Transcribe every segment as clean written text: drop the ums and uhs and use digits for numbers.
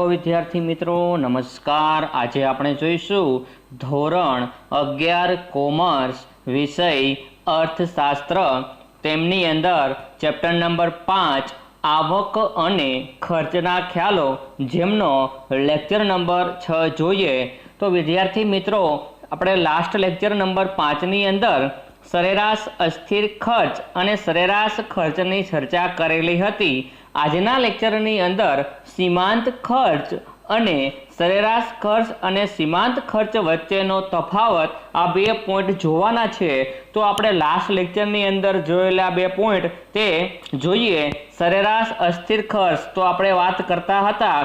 विद्यार्थी मित्रों नमस्कार। आज આપણે જોઈશું ધોરણ 11 કોમર્સ વિષય અર્થશાસ્ત્ર તેમની અંદર ચેપ્ટર નંબર 5 આવક અને ખર્ચના ખ્યાલો જેમનો લેક્ચર નંબર 6 જોઈએ। તો વિદ્યાર્થી મિત્રો આપણે લાસ્ટ લેક્ચર નંબર 5 ની અંદર સરેરાશ અસ્થિર ખર્ચ અને સરેરાશ ખર્ચની ચર્ચા કરેલી હતી। આજના લેક્ચરની અંદર સીમાંત ખર્ચ અને સરેરાશ ખર્ચ અને સીમાંત ખર્ચ વચ્ચેનો તફાવત આ બે પોઈન્ટ જોવાના છે। તો આપણે લાસ્ટ લેક્ચરની અંદર જોયેલા બે પોઈન્ટ તે જોઈએ। સરેરાશ અસ્થિર ખર્ચ તો આપણે વાત કરતા હતા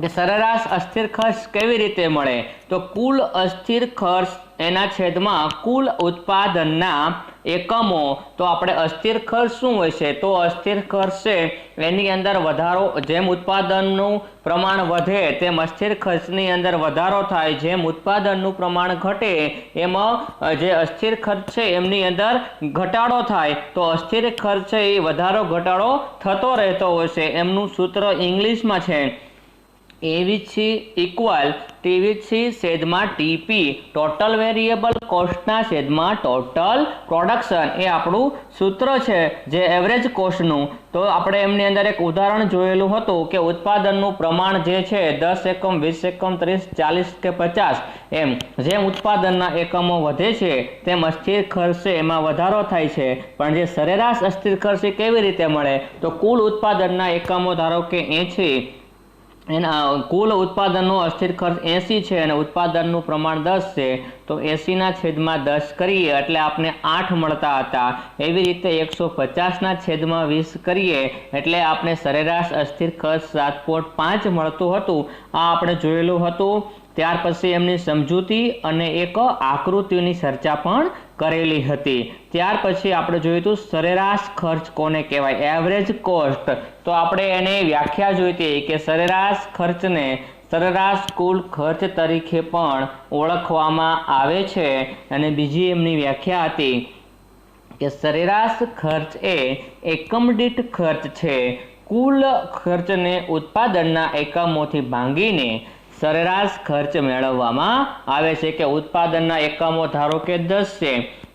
કે સરેરાશ અસ્થિર ખર્ચ કેવી રીતે મળે, તો કુલ અસ્થિર ખર્ચ એના છેદમાં કુલ ઉત્પાદનના એકમો। તો આપણે અસ્થિર ખર્ચ શું હોય છે, તો અસ્થિર ખર્ચ છે એની અંદર વધારો, જેમ ઉત્પાદનનું પ્રમાણ વધે તેમ અસ્થિર ખર્ચની અંદર વધારો થાય, જેમ ઉત્પાદનનું પ્રમાણ ઘટે એમાં જે અસ્થિર ખર્ચ છે એમની અંદર ઘટાડો થાય। તો અસ્થિર ખર્ચ છે એ વધારો ઘટાડો થતો રહેતો હોય છે। એમનું સૂત્ર ઇંગ્લિશમાં છે એવીસી ઇક્વલ ટીવીસી છેદમાં ટીપી, ટોટલ વેરિયેબલ કોસ્ટના છેદમાં ટોટલ પ્રોડક્શન, એ આપણું સૂત્ર છે જે એવરેજ કોસ્ટનું। તો આપણે એમની અંદર એક ઉદાહરણ જોયેલું હતું કે ઉત્પાદનનું પ્રમાણ જે છે 10 એકમ, 20 એકમ, 30, 40 કે 50 એમ જેમ ઉત્પાદનના એકમો વધે છે તેમ અસ્થિર ખર્ચ છે એમાં વધારો થાય છે। પણ જે સરેરાશ અસ્થિર ખર્ચ કેવી રીતે મળે, તો કુલ ઉત્પાદનના એકમો ધારો કે 80, એના કુલ ઉત્પાદનનો અસ્થિર ખર્ચ 80 છે અને ઉત્પાદનનું પ્રમાણ 10 છે, તો 80ના છેદમાં 10 કરીએ એટલે આપણે 8 મળતા હતા। એવી રીતે 150ના છેદમાં 20 કરીએ એટલે આપણે સરેરાશ અસ્થિર ખર્ચ 7.5 મળતું હતું। આ આપણે જોયેલું હતું। ત્યાર પછી એમની સમજૂતી અને એક આકૃતિની ચર્ચા પણ કરેલી હતી। ત્યાર પછી આપણે જોયું હતું સરેરાશ ખર્ચ કોને કહેવાય, એવરેજ કોસ્ટ। તો આપણે એને વ્યાખ્યા જોઈતી કે સરેરાશ ખર્ચને સરેરાશ કુલ ખર્ચ તરીકે પણ ઓળખવામાં આવે છે। અને બીજી એમની વ્યાખ્યા હતી કે સરેરાશ ખર્ચ એ એકમ દીઠ ખર્ચ છે। કુલ ખર્ચને ઉત્પાદનના એકમોથી ભાંગીને સરેરાશ ખર્ચ મેળવવામાં આવે છે કે ઉત્પાદનના એકમો ધારો કે 10 છે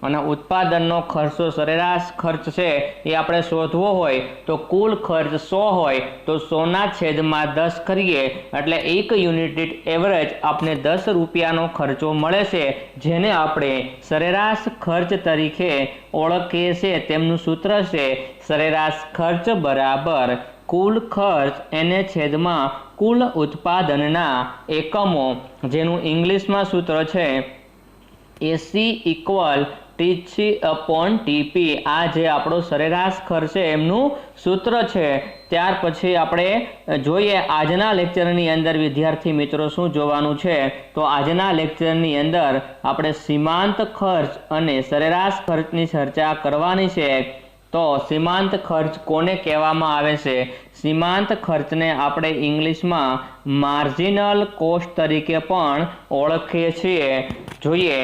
અને ઉત્પાદનનો ખર્ચો સરેરાશ ખર્ચ છે એ આપણે શોધવો હોય તો કુલ ખર્ચ 100 હોય તો 100ના છેદમાં 10 કરીએ એટલે એક યુનિટ દીઠ એવરેજ આપણે 10 રૂપિયાનો ખર્ચો મળે છે, જેને આપણે સરેરાશ ખર્ચ તરીકે ઓળખીએ છીએ। તેમનું સૂત્ર છે સરેરાશ ખર્ચ બરાબર કુલ ખર્ચ એને છેદમાં કુલ ઉત્પાદનના એકમો, જેનું ઇંગ્લિશમાં સૂત્ર છે એસી ઇક્વલ ટીસી અપોન ટીપી। આ જે આપણો સરેરાશ ખર્ચ છે એમનું સૂત્ર છે। ત્યાર પછી આપણે જોઈએ આજના લેક્ચરની અંદર વિદ્યાર્થી મિત્રો શું જોવાનું છે, તો આજના લેક્ચરની અંદર આપણે સીમાંત ખર્ચ અને સરેરાશ ખર્ચની ચર્ચા કરવાની છે। તો સીમાંત ખર્ચ કોને કહેવામાં આવે છે, સીમાંત ખર્ચને આપણે ઇંગ્લિશમાં માર્જિનલ કોસ્ટ તરીકે પણ ઓળખીએ છીએ। જોઈએ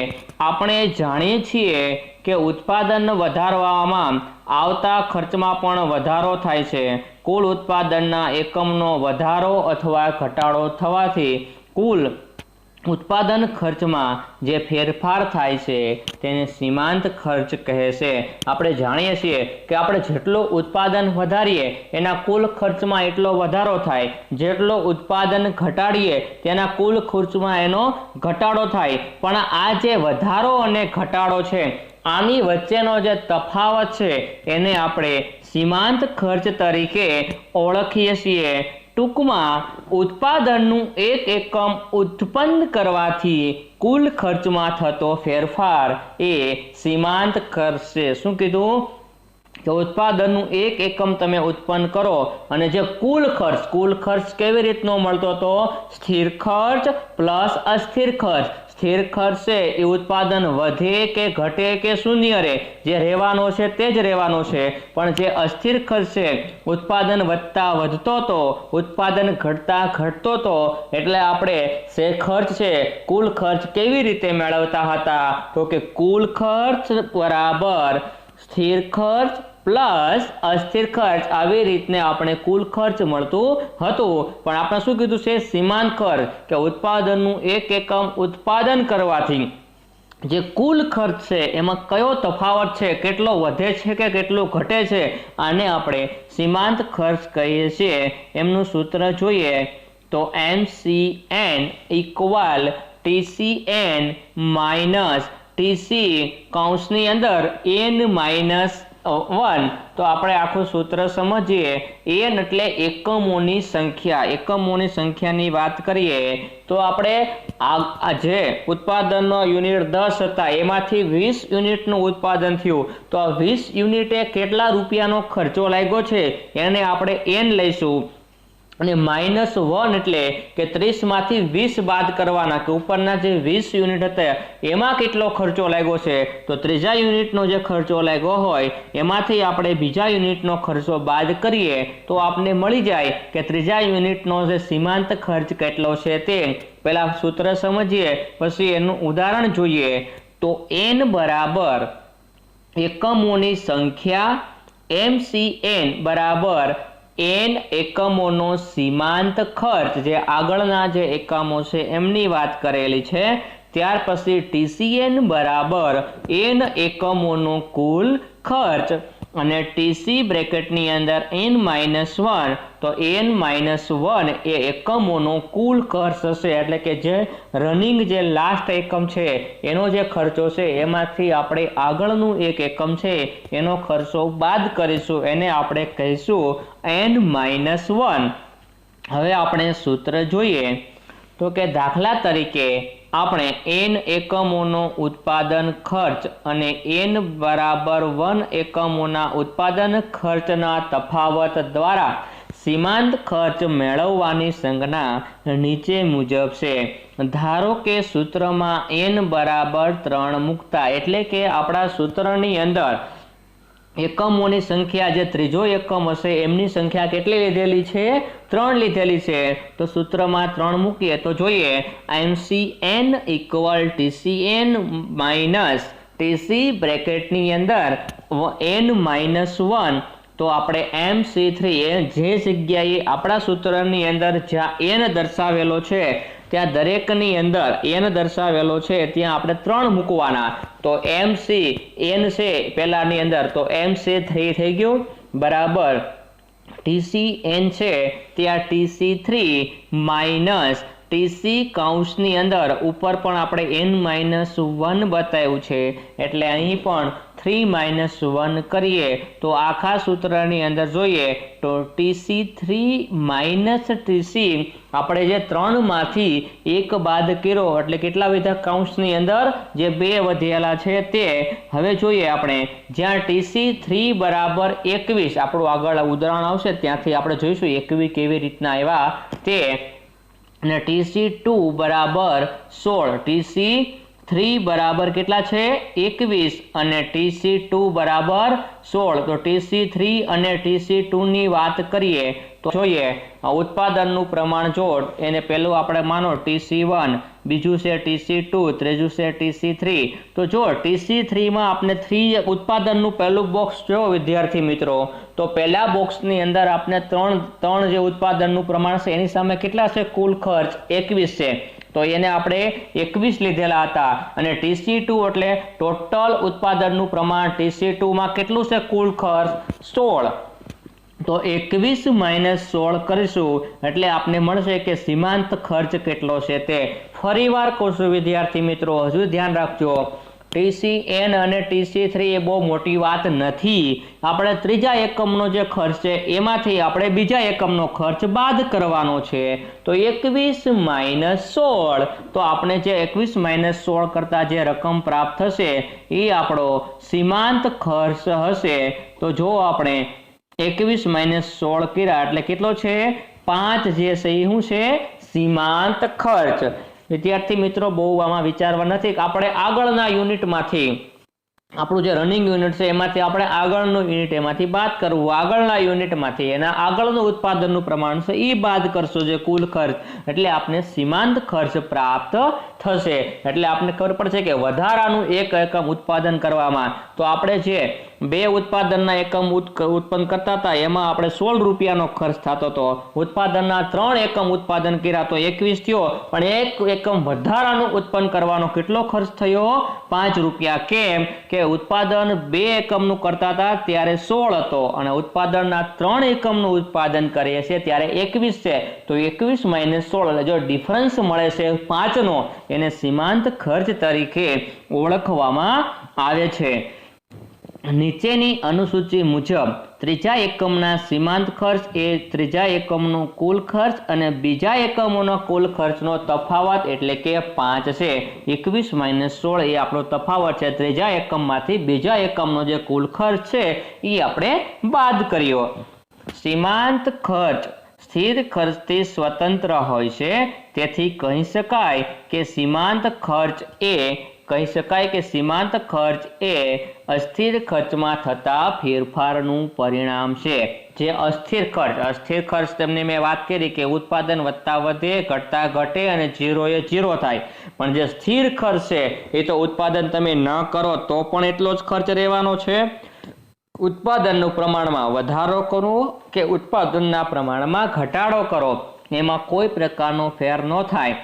આપણે જાણીએ છીએ કે ઉત્પાદન વધારવામાં આવતા ખર્ચમાં પણ વધારો થાય છે। કુલ ઉત્પાદનના એકમનો વધારો અથવા ઘટાડો થવાથી કુલ ઉત્પાદન ખર્ચમાં જે ફેરફાર થાય છે તેને સીમાંત ખર્ચ કહે છે। આપણે જાણીએ છીએ કે આપણે જેટલું ઉત્પાદન વધારીએ એના કુલ ખર્ચમાં એટલો વધારો થાય, જેટલો ઉત્પાદન ઘટાડીએ તેના કુલ ખર્ચમાં એનો ઘટાડો થાય। પણ આ જે વધારો અને ઘટાડો છે આની વચ્ચેનો જે તફાવત છે એને આપણે સીમાંત ખર્ચ તરીકે ઓળખીએ છીએ। ટૂંકમાં ઉત્પાદનનું એક એકમ ઉત્પન્ન કરવાથી કુલ ખર્ચમાં થતો ફેરફાર એ સીમાંત ખર્ચ છે। શું કીધું કે ઉત્પાદનનું એક એકમ તમે ઉત્પન્ન કરો અને જે કુલ ખર્ચ કેવી રીતનો મળતો, તો સ્થિર ખર્ચ પ્લસ અસ્થિર ખર્ચ। સ્થિર ખર્ચ છે એ ઉત્પાદન વધે કે ઘટે કે શૂન્ય રહે, જે રહેવાનો છે તે જ રહેવાનો છે। પણ જે અસ્થિર ખર્ચ છે ઉત્પાદન વધતા વધતો તો ઉત્પાદન ઘટતા ઘટતો તો, એટલે આપણે જે ખર્ચ છે કુલ ખર્ચ કેવી રીતે મેળવતા હતા, તો કે કુલ ખર્ચ બરાબર સ્થિર ખર્ચ પ્લસ અસ્થિર ખર્ચ, આવી રીતને આપણે કુલ ખર્ચ મળતું હતું. પણ આપણે શું કીધું છે? સીમાંત ખર્ચ, કે ઉત્પાદનનું એક એકમ ઉત્પાદન કરવાથી જે કુલ ખર્ચ છે એમાં કયો તફાવત છે, કેટલો વધે છે કે કેટલો ઘટે છે, આને આપણે સીમાંત ખર્ચ કહીએ છીએ. એમનું સૂત્ર જોઈએ તો MCN equal TCN minus TC કૌંસની અંદર N-1. તો આપણે આખું સૂત્ર સમજીએ. n એટલે એકમોની સંખ્યા. એકમોની સંખ્યાની વાત કરીએ તો આપણે આ જે ઉત્પાદનનો યુનિટ 10 હતા એમાંથી 20 યુનિટનું ઉત્પાદન થયું. તો આ 20 યુનિટે કેટલા રૂપિયાનો ખર્ચો લાગ્યો છે એને આપણે n લઈશું. અને -1 એટલે કે 30 માંથી 20 બાદ કરવાના, કે ઉપરના જે 20 યુનિટ હતા એમાં કેટલો ખર્ચો લાગ્યો છે. તો ત્રીજા યુનિટનો જે ખર્ચો લાગ્યો હોય એમાંથી આપણે બીજા યુનિટનો ખર્ચો બાદ કરીએ તો આપણને મળી જાય કે ત્રીજા યુનિટનો જે સીમાંત ખર્ચ કેટલો છે તે. પહેલા સૂત્ર સમજીએ પછી એનું ઉદાહરણ જોઈએ. તો n બરાબર એકમોની સંખ્યા, MCN બરાબર n એકમોનો સીમાંત ખર્ચ, જે આગળના જે એકમો છે એમની વાત કરેલી છે. ત્યાર પછી TCN બરાબર n એકમોનો કુલ ખર્ચ, અને TC બ્રેકેટની અંદર n-1. તો n-1 એ એકમોનો કુલ ખર્ચ હશે, એટલે કે જે રનિંગ જે લાસ્ટ એકમ છે એનો જે ખર્ચો છે એમાંથી આપણે આગળનું એક એકમ છે એનો ખર્ચો બાદ કરીશું, એને આપણે કહીશું n-1. હવે આપણે સૂત્ર જોઈએ તો કે દાખલા તરીકે આપણે n એકમોનો ઉત્પાદન ખર્ચ અને n બરાબર 1 એકમોના ઉત્પાદન ખર્ચના તફાવત દ્વારા સીમાંત ખર્ચ મેળવવાની સંજ્ઞા નીચે મુજબ છે. ધારો કે સૂત્રમાં n બરાબર 3 મૂકતા, એટલે કે આપણા સૂત્રની અંદર એકમોની સંખ્યા, જે ત્રીજો એકમ હશે એમની સંખ્યા કેટલી લીધેલી છે? 3 લીધેલી છે. તો સૂત્રમાં 3 મૂકીએ તો જોઈએ MCN equal TCN minus TC બ્રેકેટની અંદર n-1. તો આપણે MC3 જે જગ્યાએ આપણા સૂત્રની અંદર જ્યાં n દર્શાવેલો છે ત્યાં દરેકની અંદર n દર્શાવેલો છે ત્યાં આપણે 3 મૂકવાના. તો MCN છે પહેલાની અંદર, તો MC3 થઈ ગયું બરાબર TCN છે ત્યાં TC3 માઇનસ TC કૌંસની અંદર ઉપર પણ આપણે n-1 બતાવ્યું છે, એટલે અહીં પણ 3-1 કરીએ તો આખા સૂત્રની અંદર જોઈએ તો TC3 માઇનસ TC આપણે જે 3 માંથી 1 બાદ કર્યો એટલે કેટલા વધ્યા કૌંસની અંદર? જે 2 વધેલા છે તે. હવે જોઈએ આપણે જ્યાં TC3 બરાબર 21, આપણું આગળ ઉદાહરણ આવશે ત્યાંથી આપણે જોઈશું 21 કેવી રીતના આવ્યા તે. અને TC2 બરાબર 16, TC3 બરાબર કેટલા છે? 21 અને TC2 બરાબર 16. તો TC3 અને TC2 ની વાત કરીએ તો જોઈએ ઉત્પાદનનું પ્રમાણ જોડ, એને પહેલું આપણે માનો TC1, બીજું છે TC2, ત્રીજું છે TC3. તો જો TC3 માં આપણે 3 ઉત્પાદનનું પહેલું બોક્સ જો વિદ્યાર્થી મિત્રો, તો પહેલા બોક્સની અંદર આપણે 3 જે ઉત્પાદનનું પ્રમાણ છે એની સામે કેટલા છે? કુલ ખર્ચ 21 છે. તો એને આપણે 21 લીધેલા હતા. અને TC2 એટલે ટોટલ ઉત્પાદનનું પ્રમાણ, TC2 માં કેટલું છે કુલ ખર્ચ? 16. તો 21 માઇનસ 16 કરીશું એટલે આપને મળશે કે સીમાંત ખર્ચ કેટલો છે તે. ફરીવાર કહું વિદ્યાર્થી મિત્રો, હજુ ધ્યાન રાખજો, TCN અને TC3 એ બહુ મોટી વાત નથી. આપણે ત્રીજા એકમનો જે ખર્ચ છે એમાંથી આપણે બીજા એકમનો ખર્ચ બાદ કરવાનો છે. તો 21 માઇનસ 16, તો આપણે જે 21 માઇનસ 16 કરતા જે રકમ પ્રાપ્ત થશે એ આપણો સીમાંત ખર્ચ હશે. તો જો આપણે 21 માઇનસ 16 કર્યા એટલે કેટલો છે? 5 જે છે એ શું છે? સીમાંત ખર્ચ. વિદ્યાર્થી મિત્રો બહુ આમાં વિચારવા નથી કે આપણે આગળના યુનિટમાંથી આપણું જે રનિંગ યુનિટ છે એમાંથી આપણે આગળનું યુનિટ એમાંથી બાદ કરવું, આગળના યુનિટમાંથી એના આગળનું ઉત્પાદનનું પ્રમાણ છે એ બાદ કરશો જે કુલ ખર્ચ, એટલે આપણે સીમાંત ખર્ચ પ્રાપ્ત થશે. એટલે આપણે ખબર પડશે કે વધારાનું એક એકમ ઉત્પાદન કરવામાં તો આપણે જે બે ઉત્પાદનના એકમ ઉત્પન્ન કરતા હતા એમાં આપણે 16 રૂપિયાનો ખર્ચ થતો હતો, ઉત્પાદનના 3 એકમ ઉત્પાદન કર્યા તો 21 થયો, પણ એક એકમ વધારાનું ઉત્પન્ન કરવાનો કેટલો ખર્ચ થયો? 5 રૂપિયા. કેમ કે ઉત્પાદન 2 એકમનું કરતા હતા ત્યારે 16 હતો અને ઉત્પાદનના 3 એકમનું ઉત્પાદન કરીએ છીએ ત્યારે 21 છે, તો 21 માઇનસ 16 એટલે જો ડિફરન્સ મળે છે 5 નો એને સીમાંત ખર્ચ તરીકે ઓળખવામાં આવે છે. નીચેની અનુસૂચિ મુજબ ત્રીજા એકમના સીમાંત ખર્ચ એ ત્રીજા એકમનો કુલ ખર્ચ અને બીજા એકમોનો કુલ ખર્ચનો તફાવત એટલે કે 5 છે. 21 માઇનસ 16 એ આપણો તફાવત છે. ત્રીજા એકમમાંથી બીજા એકમનો જે કુલ ખર્ચ છે એ આપણે બાદ કર્યો. સીમાંત ખર્ચ સ્થિર ખર્ચથી સ્વતંત્ર હોય છે, તેથી કહી શકાય કે સીમાંત ખર્ચ એ અસ્થિર ખર્ચમાં થતા ફેરફારનું પરિણામ છે. જે અસ્થિર ખર્ચ તમને મેં વાત કરી કે ઉત્પાદન વધતા વધે, ઘટતા ઘટે અને 0 એ 0 થાય, પણ જે સ્થિર ખર્ચ છે એ તો ઉત્પાદન તમે ન કરો તો પણ એટલો જ ખર્ચ રહેવાનો છે. ઉત્પાદનનું પ્રમાણમાં વધારો કરવો કે ઉત્પાદનના પ્રમાણમાં ઘટાડો કરો એમાં કોઈ પ્રકારનો ફેર ન થાય,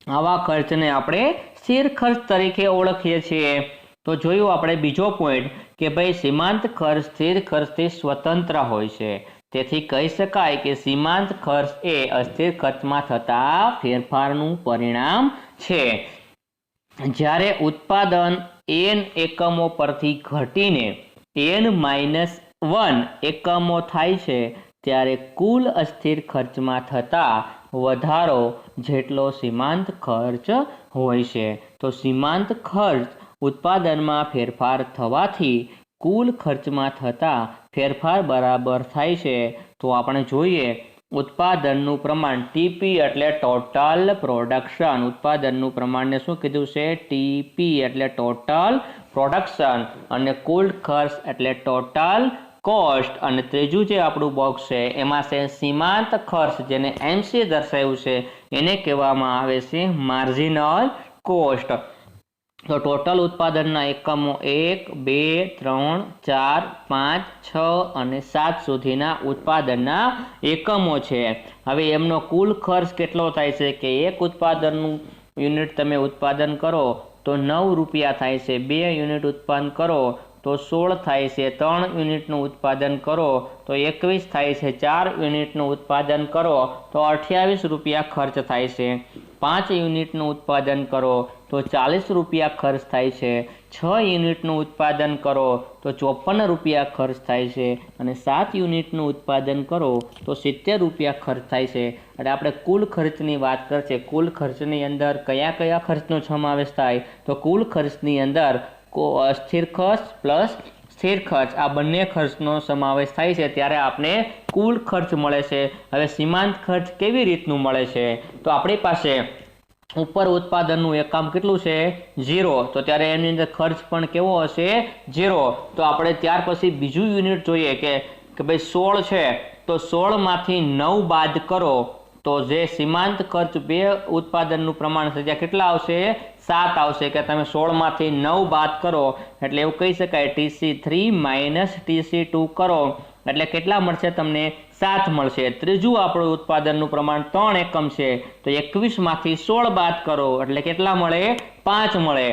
આવા ખર્ચને આપણે સ્થિર ખર્ચ તરીકે ઓળખીએ છીએ. તો જોયું આપણે બીજો પોઈન્ટ કે ભાઈ સીમાંત ખર્ચ સ્થિર ખર્ચથી સ્વતંત્ર હોય છે, તેથી કહી શકાય કે સીમાંત ખર્ચ એ અસ્થિર ખર્ચમાં થતા ફેરફારનું પરિણામ છે. જ્યારે ઉત્પાદન n એકમો પરથી ઘટીને n-1 એકમો થાય છે ત્યારે કુલ અસ્થિર ખર્ચમાં થતા વધારો જેટલો સીમાંત ખર્ચ હોય છે. તો સીમાંત ખર્ચ ઉત્પાદનમાં ફેરફાર થવાથી કુલ ખર્ચમાં થતા ફેરફાર બરાબર થાય છે. તો આપણે જોઈએ ઉત્પાદનનું પ્રમાણ ટીપી એટલે ટોટલ પ્રોડક્શન. ઉત્પાદનનું પ્રમાણને શું કીધું છે? ટીપી એટલે ટોટલ પ્રોડક્શન, અને કુલ ખર્ચ એટલે ટોટલ કોસ્ટ. અને ત્રીજું જે આપણું બોક્સ છે એમાં છે સીમાંત ખર્ચ, જેને MC દર્શાવ્યું છે એને કહેવામાં આવે છે માર્જિનલ કોસ્ટ. તો ટોટલ ઉત્પાદનના એકમો 1, 2, 3, 4, 5, 6 અને 7 સુધીના ઉત્પાદનના એકમો છે. હવે એમનો કુલ ખર્ચ કેટલો થાય છે કે એક ઉત્પાદનનું યુનિટ તમે ઉત્પાદન કરો તો 9 રૂપિયા થાય છે, 2 યુનિટ ઉત્પાદન કરો તો 16 થાય છે, 3 યુનિટનું ઉત્પાદન કરો તો 21 થાય છે, 4 યુનિટનું ઉત્પાદન કરો તો 28 રૂપિયા ખર્ચ થાય છે, 5 યુનિટનું ઉત્પાદન કરો તો 40 રૂપિયા ખર્ચ થાય છે, 6 યુનિટનું ઉત્પાદન કરો તો 54 રૂપિયા ખર્ચ થાય છે, અને 7 યુનિટનું ઉત્પાદન કરો તો 70 રૂપિયા ખર્ચ થાય છે. એટલે આપણે કુલ ખર્ચની વાત કરીએ, કુલ ખર્ચની અંદર કયા કયા ખર્ચનો સમાવેશ થાય? તો કુલ ખર્ચની અંદર અસ્થિર ખર્ચ પ્લસ સ્થિર ખર્ચ આ બંને ખર્ચનો સમાવેશ થાય છે ત્યારે આપણે કુલ ખર્ચ મળે છે. હવે સીમાંત ખર્ચ કેવી રીતનું મળે છે? તો આપણી પાસે ઉપર ઉત્પાદનનું એકમ કેટલું છે? 0, તો ત્યારે એની અંદર ખર્ચ પણ કેવો હશે? 0. તો આપણે ત્યાર પછી બીજું યુનિટ જોઈએ કે ભાઈ 16 છે તો 16 માંથી 9 બાદ કરો તો જે સીમાંત ખર્ચ 2 ઉત્પાદનનું પ્રમાણ છે ત્યાં કેટલા આવશે? 7 આવશે. કે તમે 16 માંથી 9 બાદ કરો એટલે એવું કહી શકાય TC3 માઇનસ TC2 કરો એટલે કેટલા મળશે તમને? 7 મળશે. ત્રીજું આપણું ઉત્પાદનનું પ્રમાણ 3 એકમ છે તો 21 માંથી 16 બાદ કરો એટલે કેટલા મળે? 5 મળે.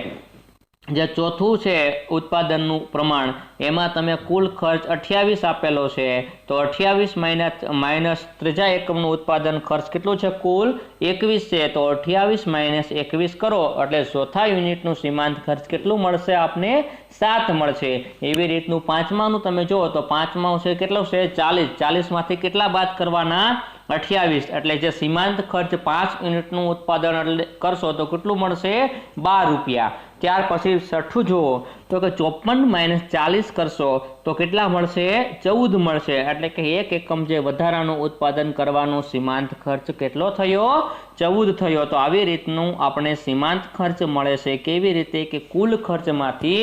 જે ચોથું છે ઉત્પાદનનું પ્રમાણ એમાં તમે કુલ ખર્ચ 28 આપેલો છે તો 28 માઇનસ ત્રીજા એકમનું ઉત્પાદન ખર્ચ કેટલું છે? કુલ 21 છે તો 28 માઇનસ 21 કરો એટલે ચોથા યુનિટનું સીમાંત ખર્ચ કેટલું મળશે આપને? 7 મળશે. એવી રીતનું પાંચમાનું તમે જુઓ તો પાંચમાનું છે કેટલું છે? 40. 40 માંથી કેટલા બાદ કરવાના? 28. એટલે જે સીમાંત ખર્ચ 5 યુનિટનું ઉત્પાદન કરશો તો કેટલું મળશે? 12 રૂપિયા. ત્યાર પછી છઠ્ઠું જુઓ તો કે 54 માઇનસ 40 કરશો તો કેટલા મળશે? 14 મળશે. એટલે કે એક એકમ જે વધારાનું ઉત્પાદન કરવાનો સીમાંત ખર્ચ કેટલો થયો? 14 થયો. તો આવી રીતનું આપણે સીમાંત ખર્ચ મળે છે. કેવી રીતે? કે કુલ ખર્ચમાંથી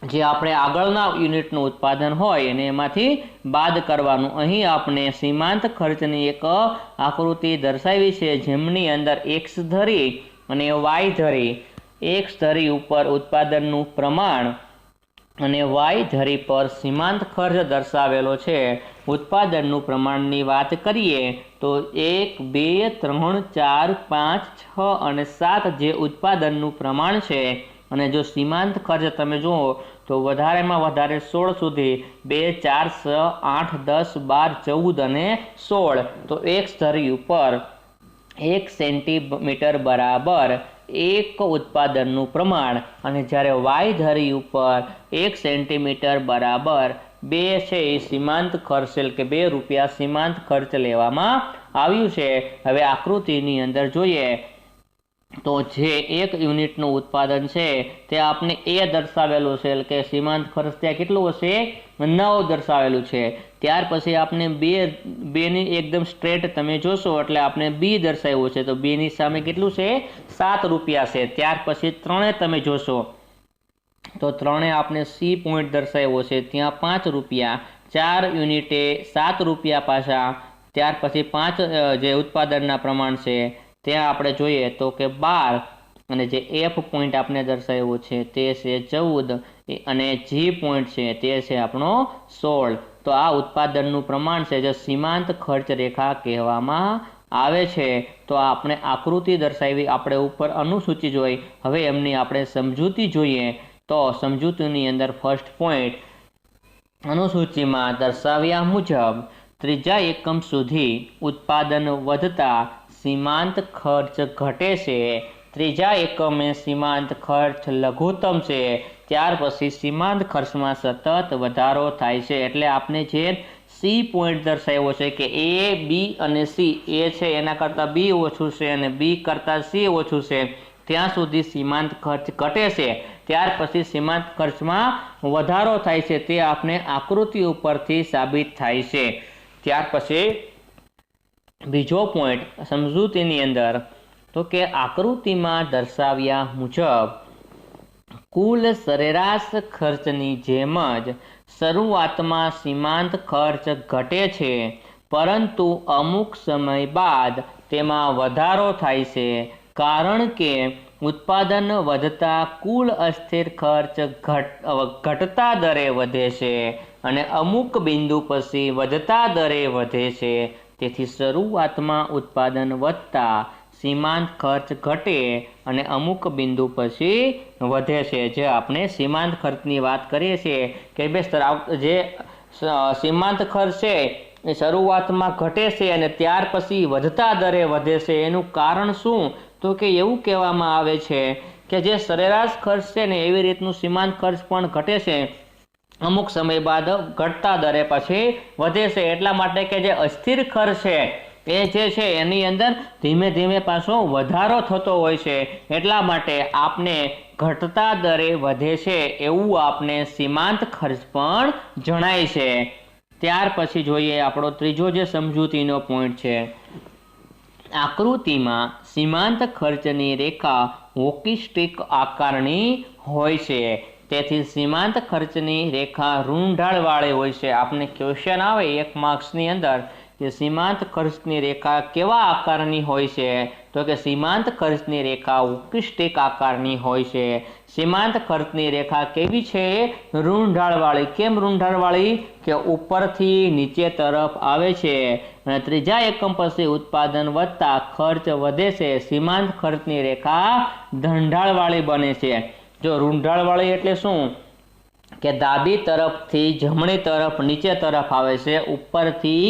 જે આપણે આગળના યુનિટનું ઉત્પાદન હોય એને એમાંથી બાદ કરવાનું. અહીં આપણે સીમાંત ખર્ચની એક આકૃતિ દર્શાવી છે જેમની અંદર x ધરી અને y ધરી, x ધરી ઉપર ઉત્પાદનનું પ્રમાણ અને વાય ધરી પર સીમાંત ખર્ચ દર્શાવેલો છે। ઉત્પાદનનું પ્રમાણની વાત કરીએ તો 1, 2, 3, 4, 5, 6 અને 7 જે ઉત્પાદનનું પ્રમાણ છે। અને જો સીમાંત ખર્ચ તમે જુઓ તો વધારેમાં વધારે 16 સુધી 2, 4, 6, 8, 10, 12, 14 અને 16 તો એક ધરી ઉપર 1 સેન્ટીમીટર બરાબર 1 ઉત્પાદનનું પ્રમાણ અને જ્યારે વાય ધરી ઉપર 1 સેન્ટીમીટર બરાબર 2 છે એ સીમાંત ખર્ચ એટલે કે 2 રૂપિયા સીમાંત ખર્ચ લેવામાં આવ્યું છે। હવે આકૃતિની અંદર જોઈએ તો જે 1 યુનિટનું ઉત્પાદન છે તે આપણે એ દર્શાવેલું છે એટલે કે સીમાંત ખર્ચ ત્યાં કેટલું હશે 9 દર્શાવેલું છે। ત્યાર પછી આપણે બેની એકદમ સ્ટ્રેટ તમે જોશો એટલે આપણે બી દર્શાવ્યું છે તો બીની સામે કેટલું છે 7 રૂપિયા છે। ત્યાર પછી 3 તમે જોશો તો 3 આપણે સી પોઈન્ટ દર્શાવ્યો છે ત્યાં 5 રૂપિયા 4 યુનિટે 7 રૂપિયા પાછા। ત્યાર પછી 5 જે ઉત્પાદનના પ્રમાણ છે ત્યાં આપણે જોઈએ તો કે 12 અને જે એફ પોઈન્ટ આપણે દર્શાવ્યો છે તે છે 14 અને જી પોઈન્ટ છે તે છે આપણો 16 તો આ ઉત્પાદનનું પ્રમાણ છે જે સીમાંત ખર્ચ રેખા કહેવામાં આવે છે। તો આપણે આકૃતિ દર્શાવી આપણે ઉપર અનુસૂચિ જોઈ હવે એમની આપણે સમજૂતી જોઈએ તો સમજૂતીની અંદર ફર્સ્ટ પોઈન્ટ અનુસૂચિમાં દર્શાવ્યા મુજબ ત્રીજા એકમ સુધી ઉત્પાદન વધતા સીમાંત ખર્ચ ઘટે છે। ત્રીજા એકમે સીમાંત ખર્ચ લઘુત્તમ છે ત્યાર પછી સીમાંત ખર્ચમાં સતત વધારો થાય છે। એટલે આપણે જે સી પોઈન્ટ દર્શાવ્યો છે કે એ બી અને સી એ છે એના કરતાં બી ઓછું છે અને બી કરતાં સી ઓછું છે ત્યાં સુધી સીમાંત ખર્ચ ઘટે છે। ત્યાર પછી સીમાંત ખર્ચમાં વધારો થાય છે તે આપણે આકૃતિ ઉપરથી સાબિત થાય છે। ત્યાર પછી બીજો પોઈન્ટ સમજૂતીની અંદર તો કે આકૃતિમાં દર્શાવ્યા મુજબ કુલ સરેરાશ ખર્ચની જેમ જ શરૂઆતમાં સીમાંત ખર્ચ ઘટે છે પરંતુ અમુક સમય બાદ તેમાં વધારો થાય છે કારણ કે ઉત્પાદન વધતા કુલ અસ્થિર ખર્ચ ઘટતા દરે વધે છે અને અમુક બિંદુ પછી વધતા દરે વધે છે। તેથી શરૂઆતમાં ઉત્પાદન વધતા સીમાંત ખર્ચ ઘટે અને અમુક બિંદુ પછી વધે છે। જે આપણે સીમાંત ખર્ચની વાત કરીએ છીએ કે ભાઈ જે સીમાંત ખર્ચ છે એ શરૂઆતમાં ઘટે છે અને ત્યાર પછી વધતા દરે વધે છે એનું કારણ શું તો કે એવું કહેવામાં આવે છે કે જે સરેરાશ ખર્ચ છે ને એવી રીતનું સીમાંત ખર્ચ પણ ઘટે છે અમુક સમય બાદ ઘટતા દરે પછી વધે છે। એટલા માટે કે જે અસ્થિર ખર્ચ છે એ જે છે એની અંદર ધીમે ધીમે પાછો વધારો થતો હોય છે એટલા માટે આપને ઘટતા દરે વધે છે એવું આપને સીમાંત ખર્ચ પણ જણાય છે। ત્યાર પછી જોઈએ આપણો ત્રીજો જે સમજૂતીનો પોઈન્ટ છે આકૃતિમાં સીમાંત ખર્ચની રેખા હોકી સ્ટિક આકારની હોય છે તેથી સીમાંત ખર્ચની રેખા ઋણ ઢાળવાળી હોય છે। આપણે ક્વેશ્ચન આવે 1 માર્ક્સની અંદર કે સીમાંત ખર્ચની રેખા કેવા આકારની હોય છે તો કે સીમાંત ખર્ચની રેખા હોકી સ્ટિક આકારની હોય છે। સીમાંત ખર્ચની રેખા કેવી છે ઋણ ઢાળવાળી। કેમ ઋણ ઢાળવાળી કે ઉપરથી નીચે તરફ આવે છે અને ત્રીજા એકમ પછી ઉત્પાદન વધતા ખર્ચ વધે છે સીમાંત ખર્ચની રેખા ધનઢાળવાળી બને છે। જો ઋણઢાળવાળી એટલે શું કે ડાબી તરફથી જમણી તરફ નીચે તરફ આવે છે ઉપરથી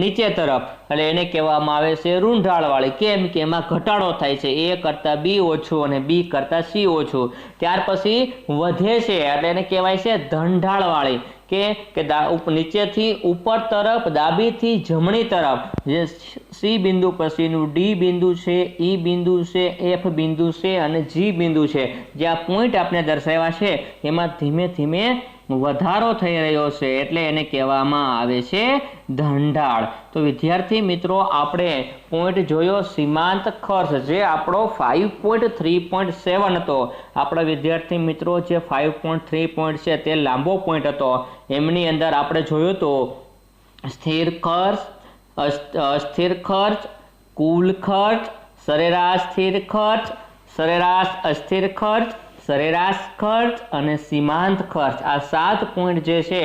નીચે તરફ એટલે એને કહેવામાં આવે છે ઋણઢાળવાળી। કેમ કે એમાં ઘટાડો થાય છે એ કરતાં બી ઓછું અને બી કરતાં સી ઓછું ત્યાર પછી વધે છે એટલે એને કહેવાય છે ધનઢાળવાળી કે નીચેથી ઉપર તરફ ડાબીથી જમણી તરફ જે સી બિંદુ પછીનું ડી બિંદુ છે ઈ બિંદુ છે એફ બિંદુ છે અને જી બિંદુ છે જે આ પોઈન્ટ આપણે દર્શાવ્યા છે એમાં ધીમે ધીમે વધારો થઈ રહ્યો છે એટલે એને કહેવામાં આવે છે ધનઢાળ। તો વિદ્યાર્થી મિત્રો આપણે પોઈન્ટ જોયો સીમાંત ખર્ચ જે આપણો 5.3.7 હતો। આપણા વિદ્યાર્થી મિત્રો જે 5.3 પોઈન્ટ છે તે લાંબો પોઈન્ટ હતો એમની અંદર આપણે જોયું તો સ્થિર ખર્ચ અસ્થિર ખર્ચ કુલ ખર્ચ સરેરાશ સ્થિર ખર્ચ સરેરાશ અસ્થિર ખર્ચ સરેરાશ ખર્ચ અને સીમાંત ખર્ચ આ 7 પોઈન્ટ જે છે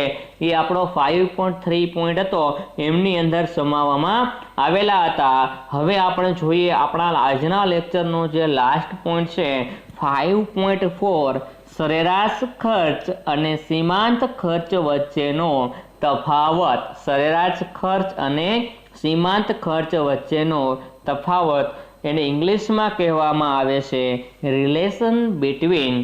એ આપણો 5.3 પોઈન્ટ હતો એમની અંદર સમાવવામાં આવેલા હતા. હવે આપણે જોઈએ આપણા આજના લેક્ચરનો જે લાસ્ટ પોઈન્ટ છે 5.4 સરેરાશ ખર્ચ અને સીમાંત ખર્ચ વચ્ચેનો તફાવત. સરેરાશ ખર્ચ અને સીમાંત ખર્ચ વચ્ચેનો તફાવત એને ઇંગ્લિશમાં કહેવામાં આવે છે relation between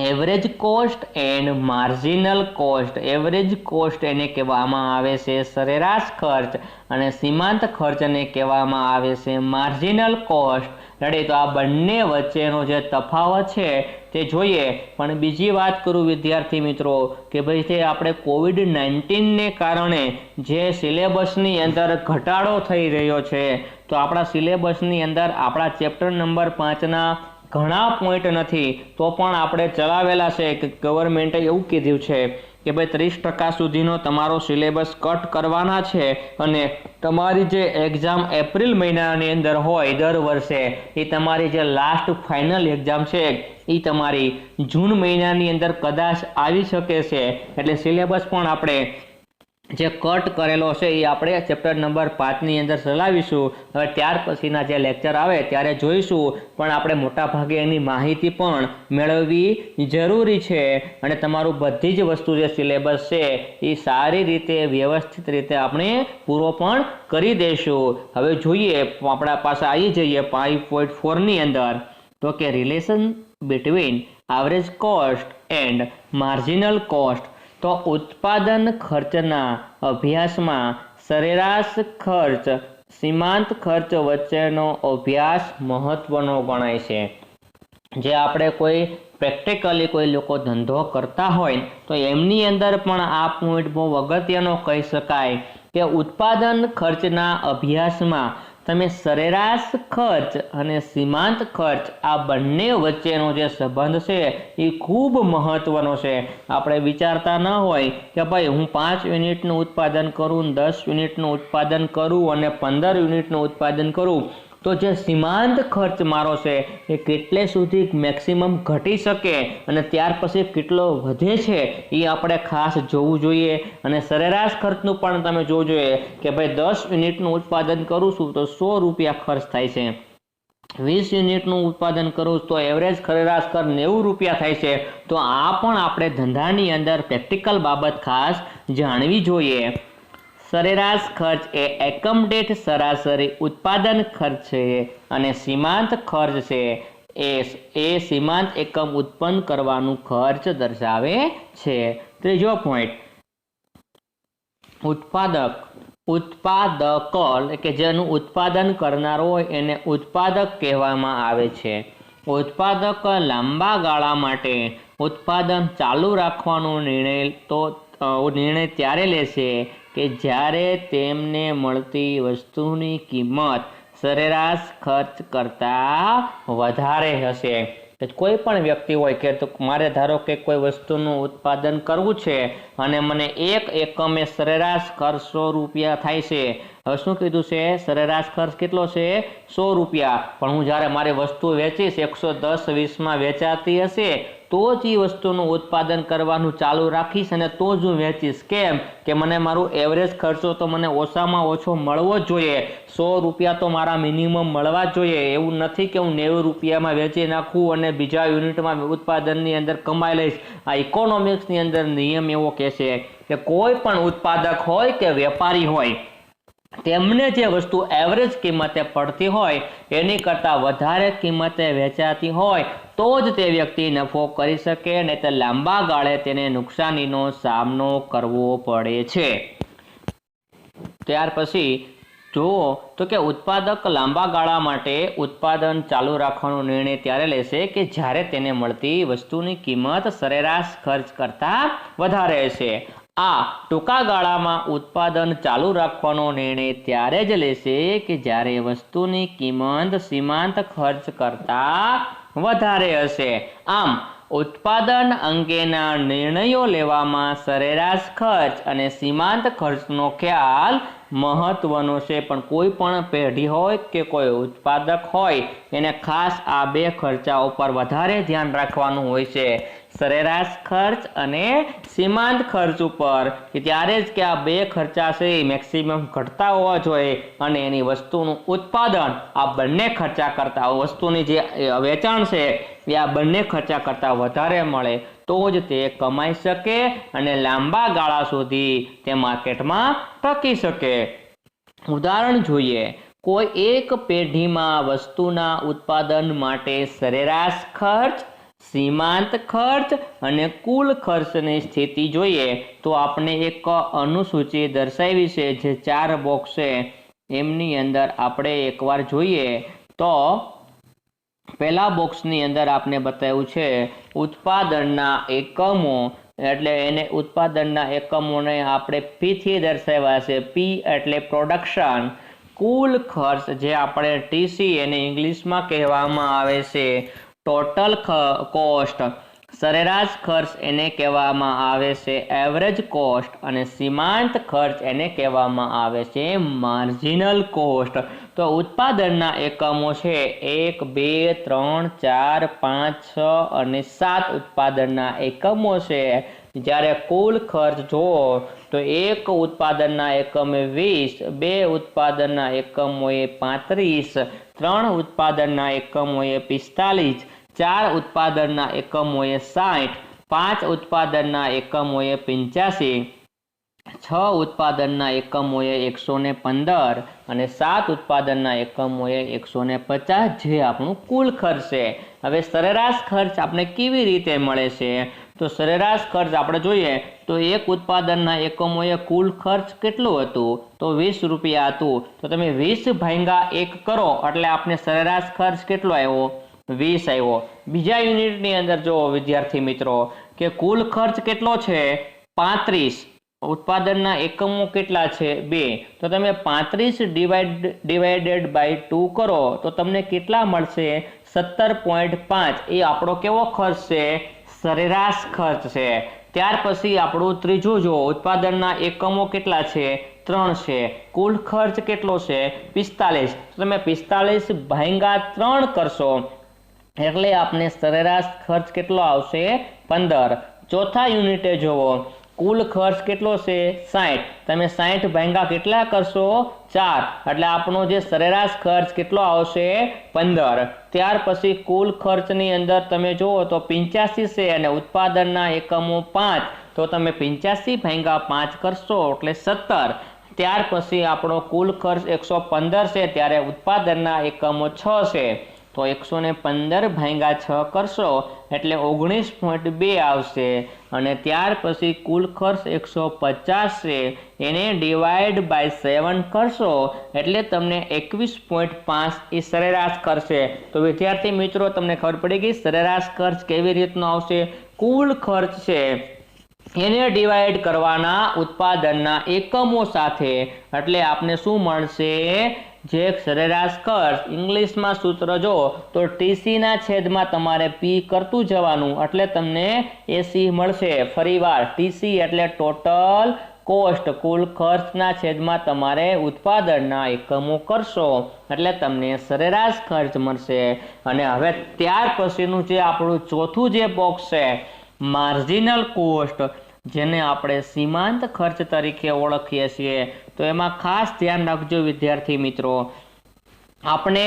average cost and marginal cost. Average cost એને કહેવામાં આવે છે સરેરાશ ખર્ચ અને સીમાંત ખર્ચને કહેવામાં આવે છે માર્જિનલ કોસ્ટ. રેડી, તો આ બંને વચ્ચેનો જે તફાવત છે તે જોઈએ. પણ બીજી વાત કરું વિદ્યાર્થી મિત્રો કે ભાઈ તે આપણે COVID-19ને કારણે જે સિલેબસની અંદર ઘટાડો થઈ રહ્યો છે તો આપણા સિલેબસની અંદર આપણા ચેપ્ટર નંબર 5ના ઘણા પોઈન્ટ નથી તો પણ આપણે ચલાવેલા છે કે ગવર્મેન્ટે એવું કીધું છે કે ભાઈ 30% સુધીનો તમારો સિલેબસ કટ કરવાના છે અને તમારી જે એક્ઝામ એપ્રિલ મહિનાની અંદર હોય દર વર્ષે એ તમારી જે લાસ્ટ ફાઇનલ એક્ઝામ છે એ તમારી જૂન મહિનાની અંદર કદાચ આવી શકે છે. એટલે સિલેબસ પણ આપણે જે કટ કરેલો છે એ આપણે ચેપ્ટર નંબર 5ની અંદર ચલાવીશું. હવે ત્યાર પછીના જે લેક્ચર આવે ત્યારે જોઈશું, પણ આપણે મોટાભાગે એની માહિતી પણ મેળવવી જરૂરી છે અને તમારું બધી જ વસ્તુ જે સિલેબસ છે એ સારી રીતે વ્યવસ્થિત રીતે આપણે પૂરો પણ કરી દઈશું. હવે જોઈએ આપણા પાસે આવી જઈએ 5.4ની અંદર તો કે relation between average cost and marginal cost. તો ઉત્પાદન ખર્ચના અભ્યાસમાં સરેરાશ ખર્ચ સીમાંત ખર્ચ વચ્ચેનો અભ્યાસ મહત્વનો ગણાય છે. જે આપણે કોઈ પ્રેક્ટિકલી કોઈ લોકો ધંધો કરતા હોય તો એમની અંદર પણ આ પોઈન્ટ બહુ અગત્યનો કહી શકાય કે ઉત્પાદન ખર્ચના અભ્યાસમાં તમે સરેરાશ ખર્ચ અને સીમાંત ખર્ચ આ બંને વચ્ચેનો જે સંબંધ છે એ ખૂબ મહત્વનો છે. આપણે વિચારતા ન હોય કે ભાઈ હું 5 યુનિટનું ઉત્પાદન કરું, 10 યુનિટનું ઉત્પાદન કરું અને 15 યુનિટનું ઉત્પાદન કરું તો જે સીમાંત ખર્ચ મારો છે એ કેટલે સુધી મેક્સિમમ ઘટી શકે અને ત્યાર પછી કેટલો વધે છે એ આપણે ખાસ જોવું જોઈએ. અને સરેરાશ ખર્ચનું પણ તમે જોવું જોઈએ કે ભાઈ 10 યુનિટનું ઉત્પાદન કરું છું તો 100 રૂપિયા ખર્ચ થાય છે. 20 યુનિટનું ઉત્પાદન કરું તો એવરેજ સરેરાશ ખર્ચ 90 રૂપિયા થાય છે. તો આ પણ આપણે ધંધાની અંદર પ્રેક્ટિકલ બાબત ખાસ જાણવી જોઈએ. સરેરાશ ખર્ચ એ એકમ દીઠ સરાસરી ઉત્પાદન ખર્ચ છે અને સીમાંત ખર્ચ છે એ સીમાંત એકમ ઉત્પન્ન કરવાનું ખર્ચ દર્શાવે છે. ત્રીજો પોઈન્ટ ઉત્પાદક કે જેનું ઉત્પાદન કરનાર હોય એને ઉત્પાદક કહેવામાં આવે છે. ઉત્પાદક લાંબા ગાળા માટે ઉત્પાદન ચાલુ રાખવાનો નિર્ણય ત્યારે લેશે કે જ્યારે તેમને મળતી વસ્તુની કિંમત સરેરાશ ખર્ચ કરતાં વધારે હશે. કોઈ પણ વ્યક્તિ હોય કે તો મારે ધારો કે કોઈ વસ્તુનું ઉત્પાદન કરવું છે અને મને એક એકમે સરેરાશ ખર્ચ 100 રૂપિયા થાય છે. હવે શું કીધું છે સરેરાશ ખર્ચ કેટલો છે 100 રૂપિયા, પણ હું જ્યારે મારી વસ્તુ વેચીશ 110-20માં વેચાતી હશે તો જ એ વસ્તુનું ઉત્પાદન કરવાનું ચાલુ રાખીશ અને તો જ હું વેચીશ. કેમ કે મને મારું એવરેજ ખર્ચો તો મને ઓછામાં ઓછો મળવો જ જોઈએ. 100 રૂપિયા તો મારા મિનિમમ મળવા જ જોઈએ. એવું નથી કે હું 90 રૂપિયામાં વેચી નાખું અને બીજા યુનિટમાં ઉત્પાદનની અંદર કમાઈ લઈશ. આ ઇકોનોમિક્સની અંદર નિયમ એવો કહે છે કે કોઈ પણ ઉત્પાદક હોય કે વેપારી હોય તેમને જે વસ્તુ એવરેજ કિંમતે પડતી હોય એની કરતાં વધારે કિંમતે વેચાતી હોય તો જ તે વ્યક્તિ નફો કરી શકે, નહીં તો લાંબા ગાળે તેને નુકસાનીનો સામનો કરવો પડે છે. ત્યાર પછી જુઓ તો કે ઉત્પાદક લાંબા ગાળા માટે ઉત્પાદન ચાલુ રાખવાનો નિર્ણય ત્યારે લેશે કે જ્યારે તેને મળતી વસ્તુની કિંમત સરેરાશ ખર્ચ કરતાં વધારે હશે. આ ટૂંકા ગાળામાં ઉત્પાદન ચાલુ રાખવાનો નિર્ણય ત્યારે જ લેશે કે જ્યારે વસ્તુની કિંમત સીમાંત ખર્ચ કરતાં વધારે હશે. આમ ઉત્પાદન અંગેના નિર્ણયો લેવામાં સરેરાશ ખર્ચ અને સીમાંત ખર્ચનો ખ્યાલ મહત્વનો છે, પણ કોઈ પણ પેઢી હોય કે કોઈ ઉત્પાદક હોય એને ખાસ આ બે ખર્ચા ઉપર વધારે ધ્યાન રાખવાનું હોય છે, સરેરાશ ખર્ચ અને સીમાંત ખર્ચ ઉપર, કે ત્યારે જ કે આ બે ખર્ચા છે એ મેક્સિમમ ઘટતા હોવા જોઈએ અને એની વસ્તુનું ઉત્પાદન આ બંને ખર્ચા કરતા, વસ્તુની જે વેચાણ છે એ આ બંને ખર્ચા કરતાં વધારે મળે તો જ તે કમાઈ શકે અને લાંબા ગાળા સુધી તે માર્કેટમાં ટકી શકે. ઉદાહરણ જોઈએ, કોઈ એક પેઢીમાં વસ્તુના ઉત્પાદન માટે સરેરાશ ખર્ચ, સીમાંત ખર્ચ અને કુલ ખર્ચની સ્થિતિ જોઈએ તો આપણે એક અનુસૂચિ દર્શાવી છે, જે 4 બોક્સ છે એમની અંદર આપણે એકવાર જોઈએ તો પહેલા બોક્સની અંદર આપણે બતાવ્યું છે ઉત્પાદનના એકમો, એટલે એને ઉત્પાદનના એકમોને આપણે P થી દર્શાવ્યા છે. P એટલે પ્રોડક્શન. કુલ ખર્ચ જે આપણે TC એને ઇંગ્લિશમાં કહેવામાં આવે છે ટોટલ કોસ્ટ. સરેરાશ ખર્ચ એને કહેવામાં આવે છે એવરેજ કોસ્ટ અને સીમાંત ખર્ચ એને કહેવામાં આવે છે માર્જિનલ કોસ્ટ. તો ઉત્પાદનના એકમો છે 1, 2, 3, 4, 5, 6 અને 7 ઉત્પાદનના એકમો છે. જ્યારે કુલ ખર્ચ જુઓ તો એક ઉત્પાદનના એકમે 20, બે ઉત્પાદનના એકમોએ 35, 3 ઉત્પાદનના એકમોએ 45, 4 ઉત્પાદનના એકમોએ 60, 5 ઉત્પાદનના એકમોએ 85, 6 ઉત્પાદનના એકમોએ 115 અને 7 ઉત્પાદનના એકમોએ 150, જે આપણું કુલ ખર્ચ છે. હવે સરેરાશ ખર્ચ આપણે કેવી રીતે મળે છે? તો સરેરાશ ખર્ચ આપણે જોઈએ તો એક ઉત્પાદનના એકમોએ કુલ ખર્ચ કેટલું હતું? તો 20 રૂપિયા હતું. તો તમે 20 ભાગ્યા 1 કરો એટલે આપણે સરેરાશ ખર્ચ કેટલો આવ્યો? 20 આવ્યો. બીજા યુનિટની અંદર જો વિદ્યાર્થી મિત્રો કે કુલ ખર્ચ કેટલો છે? 35. ઉત્પાદનના એકમો કેટલા છે? 2. તો તમે 35 ડિવાઇડેડ બાય 2 કરો તો તમને કેટલા મળશે? 17.5. એ આપણો કેવો ખર્ચ છે? સરેરાશ ખર્ચ છે. ત્યાર પછી આપણું ત્રીજું જો ઉત્પાદનના એકમો કેટલા છે? 3 છે. કુલ ખર્ચ કેટલો છે? 45. તો તમે 45 ભાગ્યા 3 કરશો એટલે આપણે સરેરાશ ખર્ચ કેટલો આવશે? 15. ચોથા યુનિટે જુઓ, કુલ ખર્ચ કેટલો છે? 60. તમે 60 ભાગ્યા કેટલા કરશો? 4. એટલે આપણો જે સરેરાશ ખર્ચ કેટલો આવશે? 15. ત્યાર પછી કુલ ખર્ચની અંદર તમે જુઓ તો 85 છે અને ઉત્પાદનના એકમો 5. તો તમે 85 ભાગ્યા 5 કરશો એટલે 17. ત્યાર પછી આપણો કુલ ખર્ચ 115 છે, ત્યારે ઉત્પાદનના એકમો 6 છે. તો 115 ભાગ્યા 6 કરશો એટલે 19.2 આવશે અને ત્યાર પછી કુલ ખર્ચ 150 છે, એને ડિવાઈડ બાય 7 કરશો એટલે તમને 21.5 એ સરેરાશ ખર્ચ છે. તો વિદ્યાર્થી મિત્રો તમને ખબર પડી ગઈ સરેરાશ ખર્ચ કેવી રીતનો આવશે? કુલ ખર્ચ છે એને ડિવાઈડ કરવાના ઉત્પાદનના એકમો સાથે એટલે આપને શું મળશે? જે સરેરાશ ખર્ચ ઇંગ્લિશમાં સૂત્ર જો તો TC ના છેદમાં તમારે P કરતું જવાનું એટલે તમને AC મળશે. ફરીવાર TC એટલે ટોટલ કોસ્ટ, કુલ ખર્ચના છેદમાં તમારે ઉત્પાદનના એકમો કરશો એટલે તમને સરેરાશ ખર્ચ મળશે. અને હવે ત્યાર પછીનું જે આપણું ચોથું જે બોક્સ છે માર્જિનલ કોસ્ટ, જેને આપણે સીમાંત ખર્ચ તરીકે ઓળખીએ છીએ, તો એમાં ખાસ ધ્યાન રાખજો વિદ્યાર્થી મિત્રો. આપણે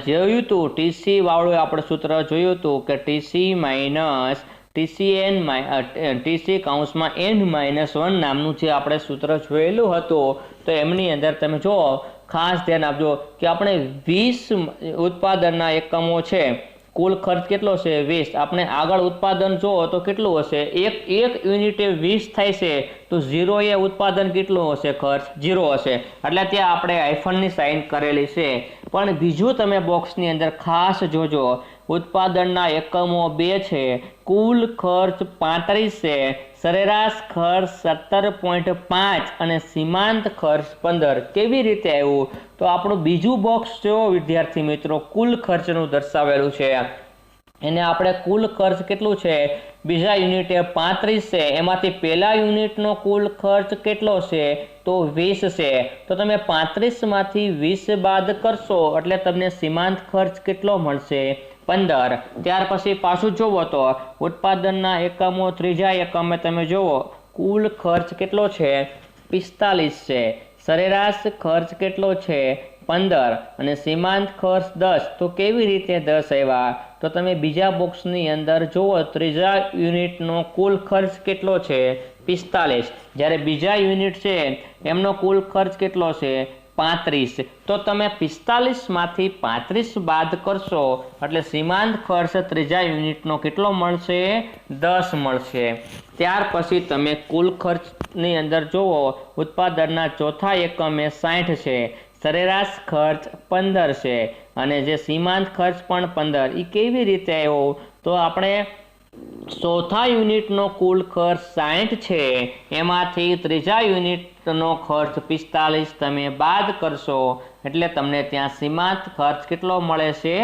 જોયું હતું TC વાળું આપણે સૂત્ર જોયું હતું કે TC માઇનસ TC કૌંસમાં n-1 નામનું જે આપણે સૂત્ર જોયેલું હતું. તો એમની અંદર તમે જો ખાસ ધ્યાન આપજો કે આપણે 20 ઉત્પાદનના એકમો છે, કુલ ખર્ચ કેટલો છે? 20. આપણે આગળ ઉત્પાદન જુઓ તો કેટલું હશે? એક યુનિટે 20 થાય છે તો 0 એ ઉત્પાદન કેટલું હશે? ખર્ચ 0 હશે. એટલે ત્યાં આપણે હાઇફનની સાઇન કરેલી છે. પણ બીજું તમે બોક્સની અંદર ખાસ જોજો, ઉત્પાદનના એકમો 2 છે, કુલ ખર્ચ 35 છે, સરેરાશ ખર્ચ 17.5 અને સીમાંત ખર્ચ 15. કેવી રીતે આવ્યું? તો આપણું બીજું બોક્સ જો વિદ્યાર્થી મિત્રો કુલ ખર્ચનું દર્શાવેલું છે, એને આપણે કુલ ખર્ચ કેટલું છે? બીજા યુનિટે 35 છે, એમાંથી પહેલા યુનિટનો કુલ ખર્ચ કેટલો છે તો 20 છે, તો તમે 35માંથી 20 બાદ કરશો એટલે તમને સીમાંત ખર્ચ કેટલો મળશે 15। ત્યાર પછી પાછું જોવો તો ઉત્પાદનના એકમો ત્રીજા એકમે તમે જોવો કુલ ખર્ચ કેટલો છે 45 છે, સરેરાશ ખર્ચ કેટલો છે 15 અને સીમાંત ખર્ચ 10। તો કેવી રીતે 10 આવ્યા તો તમે બીજા બોક્સની અંદર જુઓ ત્રીજા યુનિટનો કુલ ખર્ચ કેટલો છે 45, જ્યારે બીજા યુનિટ છે એમનો કુલ ખર્ચ કેટલો છે 35, તો તમે 45માંથી 35 બાદ કરશો એટલે સીમાંત ખર્ચ ત્રીજા યુનિટનો કેટલો મળશે 10 મળશે। ત્યાર પછી તમે કુલ ખર્ચની અંદર જુઓ ઉત્પાદનના ચોથા એકમે 60 છે, સરેરાશ ખર્ચ 15 છે અને જે સીમાંત ખર્ચ પણ 15। એ કેવી રીતે આવ્યો તો આપણે ચોથા યુનિટનો કુલ ખર્ચ 60 છે, એમાંથી ત્રીજા યુનિટનો ખર્ચ 45 તમે બાદ કરશો એટલે તમને ત્યાં સીમાંત ખર્ચ કેટલો મળે છે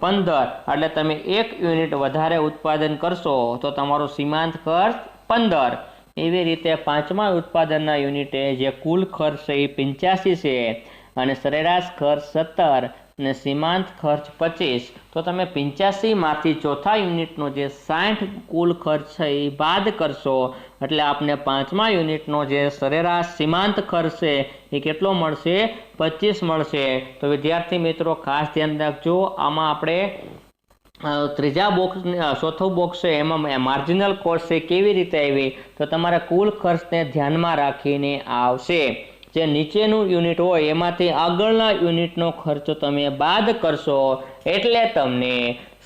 15। એટલે તમે એક યુનિટ વધારે ઉત્પાદન કરશો તો તમારો સીમાંત ખર્ચ 15। એવી રીતે પાંચમા ઉત્પાદનના યુનિટે જે કુલ ખર્ચ છે એ 85 છે અને સરેરાશ ખર્ચ 17 અને સીમાંત ખર્ચ 25, તો તમે 85માંથી ચોથા યુનિટનો જે 60 કુલ ખર્ચ છે એ બાદ કરશો એટલે આપને પાંચમા યુનિટનો જે સરેરાશ સીમાંત ખર્ચ છે એ કેટલો મળશે 25 મળશે। તો વિદ્યાર્થી મિત્રો ખાસ ધ્યાન રાખજો, આમાં આપણે ત્રીજા બોક્સ ચોથું બોક્સ છે એમાં માર્જિનલ કોસ્ટ છે કેવી રીતે આવી તો તમારે કુલ ખર્ચને ધ્યાનમાં રાખીને આવશે। જે નીચેનું યુનિટ હોય એમાંથી આગળના યુનિટનો ખર્ચ તમે બાદ કરશો એટલે તમને